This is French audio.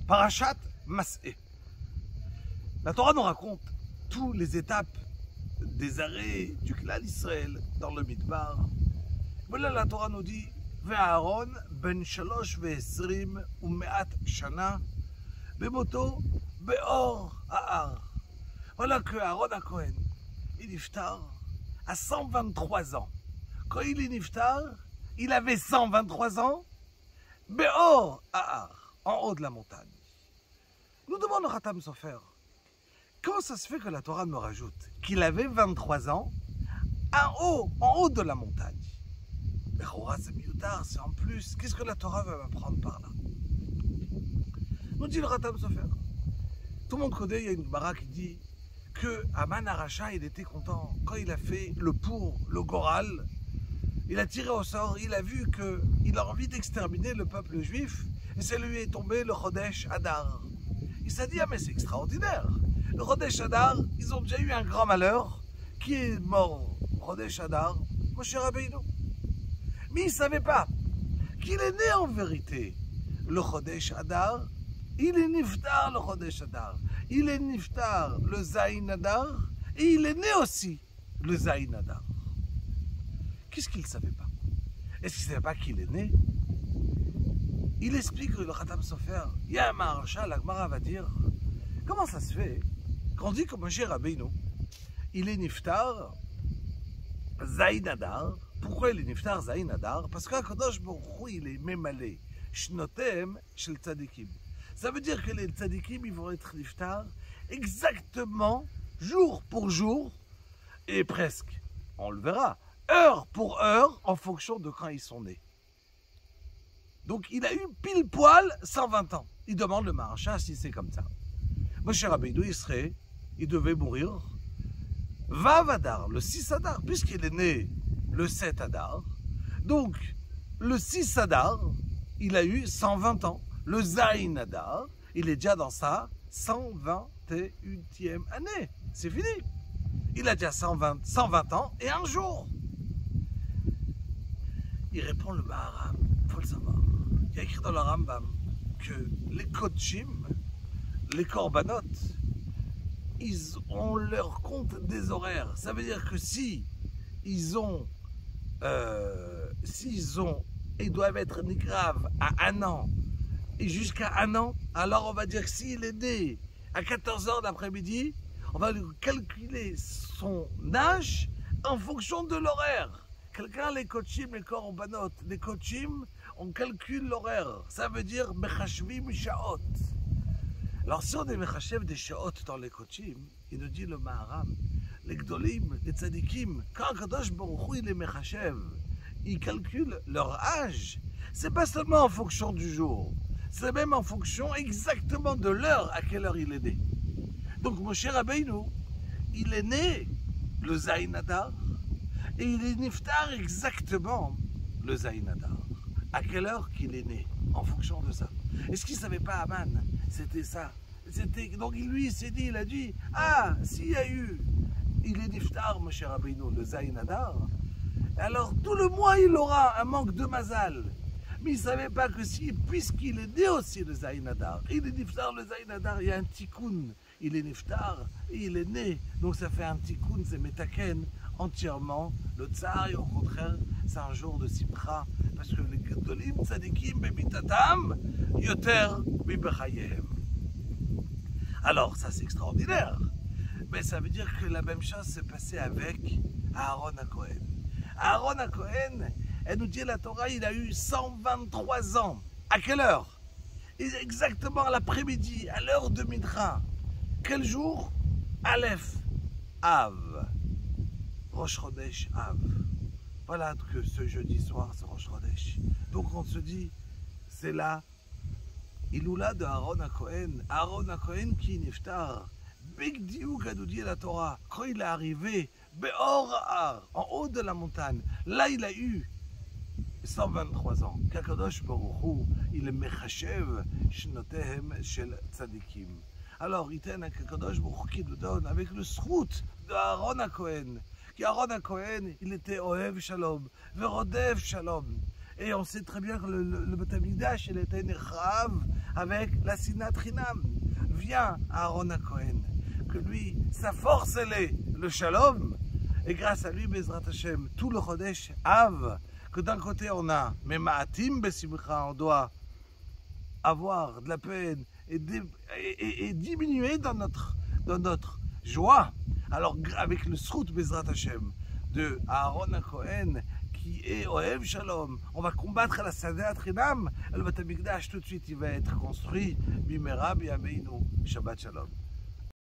Parashat Mas'é. La Torah nous raconte toutes les étapes des arrêts du clan Israël dans le Midbar. Voilà, la Torah nous dit Ve'Aaron ben shalosh ve'esrim u'me'at shana bemoto be'or ha'ar. Voilà que Aaron HaKohen, il niftar à 123 ans. Quand il est niftar, il avait 123 ans, be'or ha'ar, en haut de la montagne. Nous demande le Khatam Sofer, comment ça se fait que la Torah nous rajoute qu'il avait 23 ans en haut de la montagne? Mais c'est mieux tard, c'est en plus. Qu'est-ce que la Torah va m'apprendre par là? Nous dit le Khatam Sofer. Tout le monde connaît, il y a une bara qui dit que Aman Aracha, il était content quand il a fait le Goral. Il a tiré au sort, il a vu qu'il a envie d'exterminer le peuple juif et ça lui est tombé le Chodesh Adar. Il s'est dit, ah mais c'est extraordinaire. Le Chodesh Adar, ils ont déjà eu un grand malheur. Qui est mort? Chodesh Adar, Moshe Rabbeinu. Mais il ne savait pas qu'il est né en vérité. Le Chodesh Adar, il est niftar le Chodesh Adar. Il est niftar le Zayin Adar et il est né aussi le Zayin Adar. Qu'est-ce qu'il ne savait pas? Est-ce qu'il ne savait pas qu'il est né? Il explique que le Khatam Sofer, il y a un Maharsha, la Gemara va dire, comment ça se fait qu'on dit que Moshe Rabbeinu, il est niftar Zayin Adar. Pourquoi il est niftar Zayin Adar? Parce qu'Akadosh Baruch Hu, il est mémalé shnotem shel tzadikim. Ça veut dire que les tzadikim, ils vont être niftar exactement, jour pour jour, et presque, on le verra, heure pour heure, en fonction de quand ils sont nés. Donc il a eu pile poil 120 ans. Il demande le Maharsha si c'est comme ça. Moshe Rabbeinu, il devait mourir Vav Adar, le 6 Adar, puisqu'il est né le 7 Adar. Donc le 6 Adar, il a eu 120 ans. Le Zayin Adar, il est déjà dans sa 121e année. C'est fini. Il a déjà 120 ans et un jour. Il répond le Maharam, il faut le savoir. Il y a écrit dans le Rambam que les Kodshim, les Korbanot, ils ont leur compte des horaires. Ça veut dire que ils doivent être nigraves à 1 an et jusqu'à 1 an, alors on va dire que s'il est né à 14 heures d'après-midi, on va lui calculer son âge en fonction de l'horaire. Quelqu'un, les Kodshim, les Korbanot, les Kodshim, on calcule l'horaire. Ça veut dire Mechashvim Shaot. Alors si on est Mechashev des Shaot dans les Kodshim, il nous dit le Maharam, les Gdolim, les Tzadikim, quand Kadosh Baruch Hu il est Mechashev, il calcule leur âge. C'est pas seulement en fonction du jour, c'est même en fonction exactement de l'heure à quelle heure il est né. Donc Moshe Rabbeinu, il est né le Zayin Adar, et il est niftar exactement le Zayin Adar. À quelle heure qu'il est né, en fonction de ça. Est-ce qu'il ne savait pas Aman? C'était ça. Donc lui, il s'est dit, il a dit, ah, s'il y a eu, il est niftar, Moshe Rabbeinu, le Zayin Adar, alors tout le mois, il aura un manque de mazal. Mais il ne savait pas que si, puisqu'il est né aussi le Zayin Adar, il est niftar le Zayin Adar, il y a un tikkun, il est niftar, et il est né. Donc ça fait un tikkun, c'est metaken, entièrement le tsar, et au contraire, c'est un jour de simcha, parce que les Gedolim tzadikim bemitatam yoter mibechayem. Alors, ça c'est extraordinaire, mais ça veut dire que la même chose s'est passée avec Aaron HaKohen. Aaron HaKohen, elle nous dit la Torah, il a eu 123 ans. À quelle heure? Exactement à l'après-midi, à l'heure de Midra. Quel jour? Aleph Av. Rosh Chodesh Av. Voilà que ce jeudi soir, c'est Rosh Chodesh. Donc on se dit, c'est là, Iloula de Aaron HaKohen. Aaron HaKohen qui niftar. Big Diouk a nous dit la Torah. Quand il est arrivé, Be'or Ha'ar, en haut de la montagne, là il a eu 123 ans. Kakadosh Baruch Hu, il est Mechashev Shnotehem Shel Tzadikim. Alors, il a Kakadosh Baruch Hu qui nous donne avec le srout de Aaron HaKohen. Aaron HaKohen, il était Ohev Shalom, Verodev Shalom. Et on sait très bien que le Beth Amikdash, il était Nechrav avec la Sinat Chinam. Vient Aaron HaKohen, que lui, sa force, elle est le Shalom. Et grâce à lui, Bezrat Hashem, tout le Chodesh Av, que d'un côté on a Memaatim Besimcha, on doit avoir de la peine et diminuer dans notre joie. Alors avec le Srout Bezrat Hashem de Aaron HaKohen, qui est Ohev Shalom, on va combattre la Sadat Chinam, le Beth Amikdash tout de suite il va être construit, Bimera Biyameinu, Shabbat Shalom.